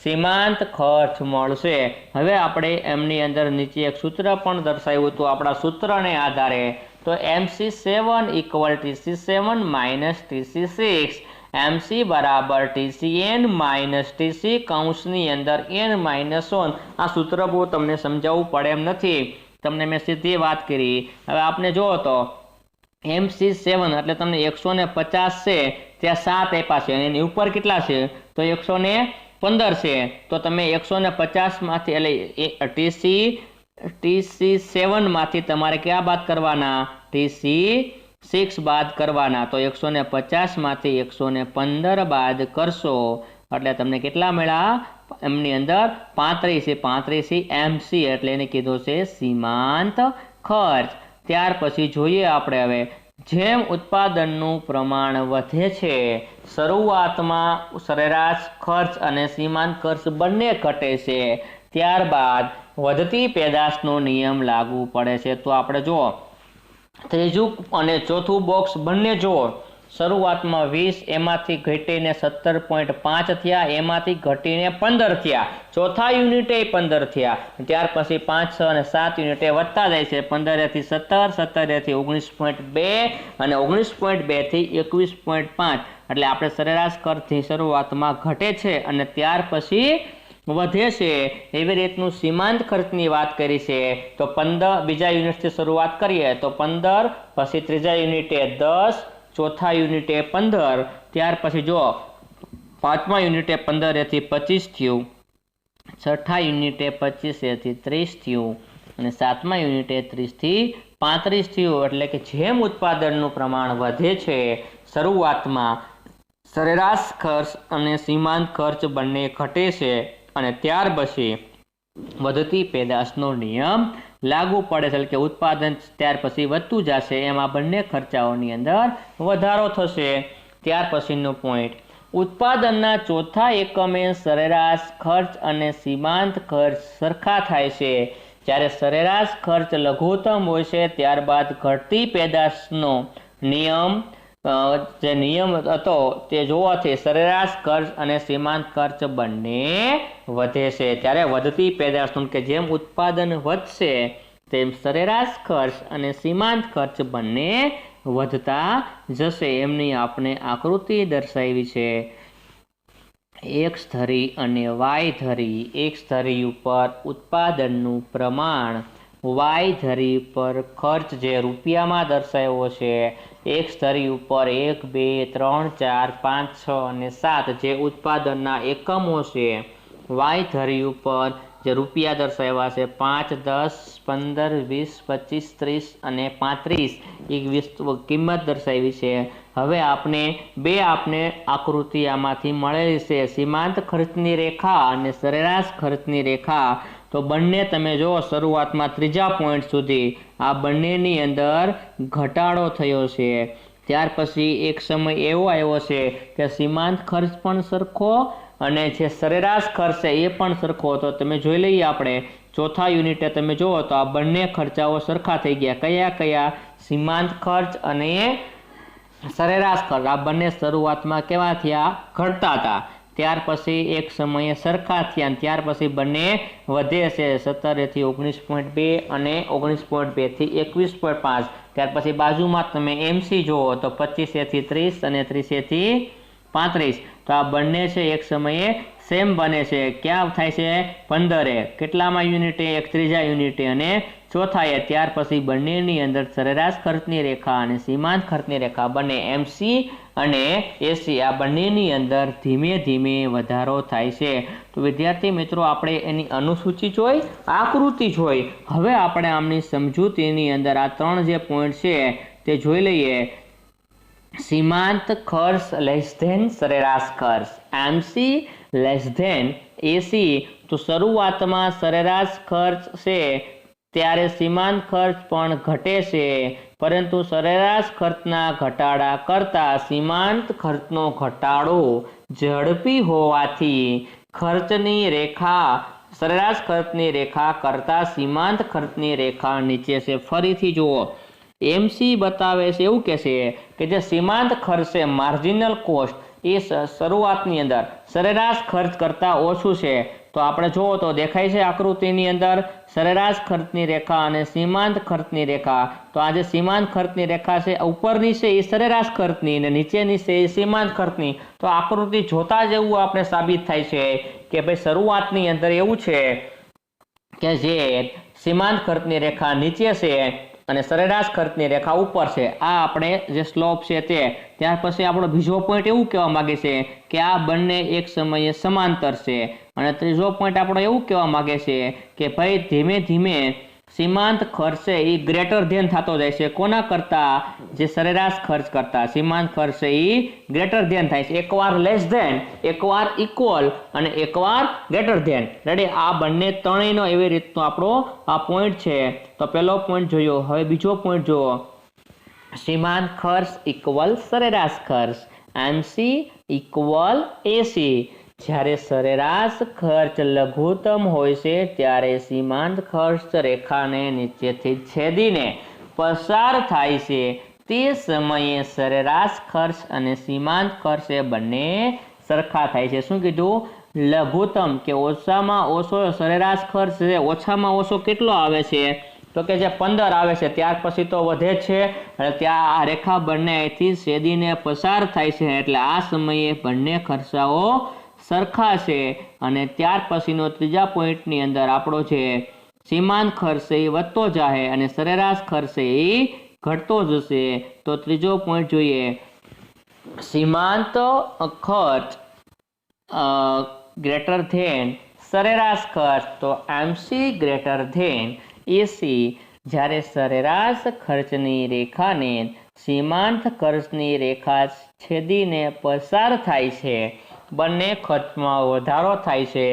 સીમાંત ખર્ચ મળશે। હવે આપણે એમની અંદર નીચે એક સૂત્ર પણ દર્શાવ્યું હતું આપણા સૂત્રને આધારે, તો MC7 = TC7 - TC6, MC બરાબર TCN - TC કૌંસની અંદર n-1। આ સૂત્ર બહુ તમને સમજાવવું પડે એમ નથી, તમને મેં સીધી વાત કરી। હવે આપણે જુઓ તો MC7 એટલે તમને 150 છે ત્યાં 7 આપ્યા છે અને એની ઉપર કેટલા છે તો 115 છે, તો તમે 150માંથી એટલે TC7 માંથી તમારે ક્યાં બાદ કરવાના TC6 બાદ કરવાના, તો 150માંથી 115 બાદ કરશો એટલે તમને કેટલા મળ્યા એમની અંદર 35 છે, 35 MC એટલે એને કીધું છે સીમાંત ખર્ચ। ત્યાર પછી જોઈએ આપણે હવે જેમ ઉત્પાદનનું પ્રમાણ વધે છે શરૂઆતમાં સરેરાશ ખર્ચ અને સીમાંત ખર્ચ બંને ઘટે છે, ત્યારબાદ વધતી પેદાશનો નિયમ લાગુ પડે છે। તો આપણે જુઓ ત્રીજું અને ચોથું બોક્સ બંને જુઓ શરૂઆતમાં 20 એમાંથી ઘટીને 17.5 થયા, એમાંથી ઘટીને 15 થયા, ચોથા યુનિટે 15 થયા, ત્યાર પછી 5, 6 અને 7 યુનિટે વધતા જાય છે, 15 થી 17, 17 થી 19.2 અને 19.2 થી 21.5। એટલે આપણે સરેરાશ ખર્ચની શરૂઆતમાં ઘટે છે અને ત્યાર પછી વધે છે। એવી રીતનું સીમાંત ખર્ચની વાત કરી છે તો 15 બીજા યુનિટથી શરૂઆત કરીએ તો 15, પછી ત્રીજા યુનિટે 10, ચોથા યુનિટે 15, ત્યાર પછી જો પાંચમા યુનિટે 15 થી 25 થયું, છઠ્ઠા યુનિટે 25 થી 30 થયું અને સાતમા યુનિટે 30 થી 35 થયું। એટલે કે જેમ ઉત્પાદનનું પ્રમાણ વધે છે શરૂઆતમાં સરેરાશ ખર્ચ અને સીમાંત ખર્ચ બંને ઘટે છે અને ત્યાર પછી વધતી પેદાશનો નિયમ લાગુ પડે છે, એટલે કે ઉત્પાદન ત્યાર પછી વધતું જશે, એમાં બંને ખર્ચાઓની અંદર વધારો થશે। ત્યાર પછીનો પોઈન્ટ ઉત્પાદનના ચોથા એકમે સરેરાશ ખર્ચ અને સીમાંત ખર્ચ સરખા થાય છે। જ્યારે સરેરાશ ખર્ચ લઘુત્તમ હોય છે ત્યારબાદ ઘટતી પેદાશનો નિયમ જે નિયમ હતો તે જોવાથી સરેરાશ ખર્ચ અને સીમાંત ખર્ચ બંને વધે છે। ત્યારે વધતી પેદાશનું કે જેમ ઉત્પાદન વધશે તેમ સરેરાશ ખર્ચ અને સીમાંત ખર્ચ બંને વધતા જશે, એમની આપણે આકૃતિ દર્શાવી છે। એક્સ ધરી અને વાય ધરી, એક્સ ધરી ઉપર ઉત્પાદનનું પ્રમાણ, વાય ધરી પર ખર્ચ જે રૂપિયામાં દર્શાવ્યો છે, એક્સ ધરી ઉપર 1, 2, 3, 4, 5, 6 અને 7 જે ઉત્પાદનના એકમો છે, વાય ધરી ઉપર જે રૂપિયા દર્શાવ્યા છે 5, 10, 15, 20, 25, 30 અને 35 એ કિંમત દર્શાવી છે। હવે આપણે આકૃતિ આમાંથી મળેલી છે, સીમાંત ખર્ચની રેખા અને સરેરાશ ખર્ચની રેખા। તો બંને તમે જો શરૂઆતમાં ત્રીજા પોઈન્ટ સુધી આ બંનેની અંદર ઘટાડો થયો છે। ત્યાર પછી એક સમય એવો આવ્યો છે કે સીમાંત ખર્ચ પણ સરખો અને જે સરેરાશ ખર્ચ છે એ પણ સરખો। તો તમે જોઈ લઈએ આપણે ચોથા યુનિટે તમે જુઓ તો આ બંને ખર્ચાઓ સરખા થઈ ગયા। કયા કયા? સીમાંત ખર્ચ અને સરેરાશ ખર્ચ આ બંને શરૂઆતમાં કેવા થયા? ઘટતા હતા। ત્યાર પછી એક સમયે સરખા થયા, ત્યાર પછી બંને વધે છે 17 થી 19.2 અને 19.2 થી 21.5। ત્યાર પછી બાજુમાં તમે MC જુઓ તો 25 થી 30 અને 30 થી 35। તો આ બંને છે એક સમયે સેમ બને છે। ક્યાં થાય છે? 15 કેટલામાં યુનિટે? એક ત્રીજા યુનિટે અને ચોથાએ। ત્યાર પછી બંનેની અંદર સરેરાશ ખર્ચની રેખા અને સીમાંત ખર્ચની રેખા બંને MC અને AC આ બંનેની અંદર ધીમે ધીમે વધારો થાય છે। તો વિદ્યાર્થી મિત્રો આપણે એની અનુસૂચિ જોઈ, આકૃતિ જોઈ, હવે આપણે આમની સમજૂતીની અંદર આ ત્રણ જે પોઈન્ટ છે તે જોઈ લઈએ। સીમાંત ખર્ચ લેસ ધેન સરેરાશ ખર્ચ, MC લેસ ધેન AC। તો શરૂઆતમાં સરેરાશ ખર્ચ છે ત્યારે સીમાંત ખર્ચ પણ ઘટે છે, પરંતુ સરેરાશ ખર્ચના ઘટાડા કરતા સીમાંત ખર્ચનો ઘટાડો ઝડપી હોવાથી ખર્ચની રેખા સરેરાશ ખર્ચની રેખા કરતા સીમાંત ખર્ચની રેખા નીચે છે। ફરીથી જુઓ, MC બતાવે છે એવું કહે છે કે જે સીમાંત ખર્ચ છે માર્જિનલ કોસ્ટ એ શરૂઆતની અંદર સરેરાશ ખર્ચ કરતા ઓછું છે। તો આપણે જુઓ તો દેખાય છે આકૃતિની અંદર સરેરાશ ખર્ચની રેખા અને સીમાંત ખર્ચની રેખા। તો આ જે સીમાંત ખર્ચની રેખા છે ઉપરની છે એ સરેરાશ ખર્ચની અને નીચેની છે એ સીમાંત ખર્ચની। તો આકૃતિ જોતા જ એવું આપણે સાબિત થાય છે કે ભાઈ શરૂઆતની અંદર એવું છે કે જે સીમાંત ખર્ચની રેખા નીચે છે અને સરેરાશ ખર્ચની રેખા ઉપર છે। આ આપણે જે સ્લોપ છે તે। ત્યાર પછી આપણો બીજો પોઈન્ટ એવું કહેવા માંગે છે કે આ બંને એક સમયે સમાંતર છે। અને ત્રીજો પોઈન્ટ આપણો એવું કહેવા માંગે છે કે ભાઈ ધીમે ધીમે સીમાંત ખર્ચ છે એ ગ્રેટર ધેન થતો જાય છે। કોના કરતા? જે સરેરાશ ખર્ચ કરતા સીમાંત ખર્ચ છે એ ગ્રેટર ધેન થાય છે। એકવાર લેસ ધેન, એકવાર ઇક્વલ અને એકવાર ગ્રેટર ધેન। રેડી? આ બંને ત્રણેયનો એવી રીતનો આપણો આ પોઈન્ટ છે। તો પહેલો પોઈન્ટ જોયો, હવે બીજો પોઈન્ટ જુઓ, સીમાંત ખર્ચ ઇક્વલ સરેરાશ ખર્ચ, MC ઇક્વલ AC। જ્યારે સરેરાશ ખર્ચ લઘુત્તમ હોય છે ત્યારે સીમાંત ખર્ચ રેખાને નીચેથી છેદીને પસાર થાય છે। તે સમયે સરેરાશ ખર્ચ અને સીમાંત ખર્ચ એ બંને સરખા થાય છે। શું કીધું? લઘુત્તમ કે ઓછામાં ઓછો સરેરાશ ખર્ચ છે ઓછામાં ઓછો કેટલો આવે છે? તો કે જે 15 આવે છે। ત્યાર પછી તો વધે છે અને ત્યાં આ રેખા બંને અહીંથી છેદીને પસાર થાય છે, એટલે આ સમયે બંને ખર્ચાઓ સરખા છે। અને ત્યાર પછીનો ત્રીજા પોઈન્ટની અંદર આપણો છે સીમાંત ખર્ચ એ વધતો જાય અને સરેરાશ ખર્ચ એ ઘટતો જશે। તો ત્રીજો પોઈન્ટ જોઈએ, સીમાંત ખર્ચ ગ્રેટર ધેન સરેરાશ ખર્ચ, તો MC ગ્રેટર ધેન AC। જ્યારે સરેરાશ ખર્ચની રેખાને સીમાંત ખર્ચની રેખા છેદીને પસાર થાય છે, બંને ખર્ચમાં વધારો થાય છે,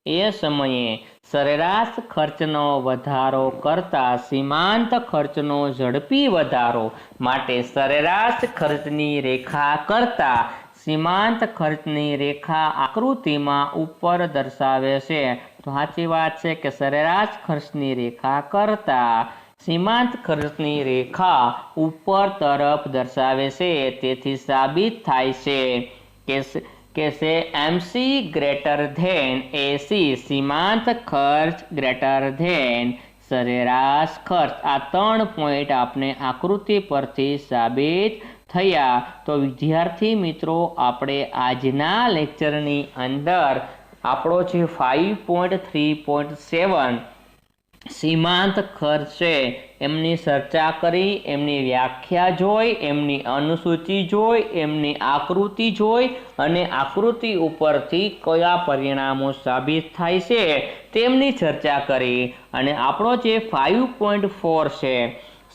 એ સમયે સરેરાશ ખર્ચનો વધારો કરતા સીમાંત ખર્ચનો ઝડપી વધારો માટે સરેરાશ ખર્ચની રેખા કરતા સીમાંત ખર્ચની રેખા આકૃતિમાં ઉપર દર્શાવે છે। તો સાચી વાત છે કે સરેરાશ ખર્ચની રેખા કરતા સીમાંત ખર્ચની રેખા ઉપર તરફ દર્શાવે છે। તેથી સાબિત થાય છે કે MC ગ્રેટર ધેન AC, સીમાંત ખર્ચ ગ્રેટર ધેન સરેરાશ ખર્ચ। આ ત્રણ પોઈન્ટ આપણે આકૃતિ પરથી સાબિત થયા। તો વિદ્યાર્થી મિત્રો આપણે આજના લેક્ચરની અંદર આપણો જે 5.3.7 સીમાંત ખર્ચ છે એમની ચર્ચા કરી, એમની વ્યાખ્યા જોઈ, એમની અનુસૂચિ જોઈ, એમની આકૃતિ જોઈ અને આકૃતિ ઉપરથી કયા પરિણામો સાબિત થાય છે તેમની ચર્ચા કરી. અને આપણો જે 5.4 છે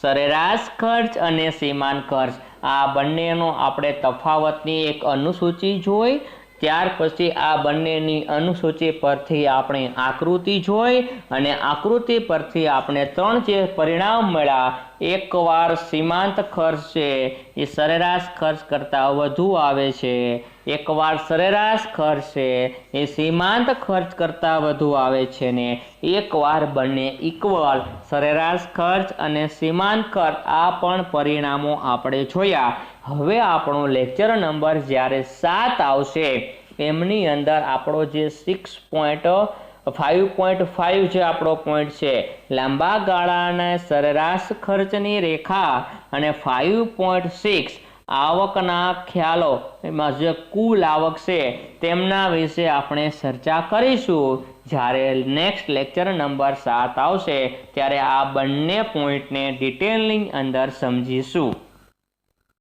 સરેરાશ ખર્ચ અને સીમાંત ખર્ચ, આ બંનેનો આપણે તફાવતની એક અનુસૂચિ જોઈ. ત્યાર પછી આ બંનેની અનુસૂચિ પરથી આપણે આકૃતિ જોઈ અને આકૃતિ પરથી આપણે 3 જે પરિણામ મળ્યા, એકવાર સીમાંત ખર્ચ છે એ સરેરાશ ખર્ચ કરતાં વધુ આવે છે, એકવાર સરેરાશ ખર્ચ છે એ સીમાંત ખર્ચ કરતાં વધુ આવે છે ને એકવાર બંને ઇક્વલ સરેરાશ ખર્ચ અને સીમાંત ખર્ચ, આ પણ પરિણામો આપણે જોયા. હવે આપણો લેક્ચર નંબર જ્યારે 7 આવશે એમની અંદર આપણો જે 5.5 જે આપણો પોઈન્ટ છે લાંબા ગાળાના સરેરાશ ખર્ચની રેખા અને 5.6 આવકના ખ્યાલો, એમાં જે કુલ આવક છે તેમના વિશે આપણે ચર્ચા કરીશું. જ્યારે નેક્સ્ટ લેક્ચર નંબર 7 આવશે ત્યારે આ બંને પોઈન્ટને ડિટેલની અંદર સમજીશું.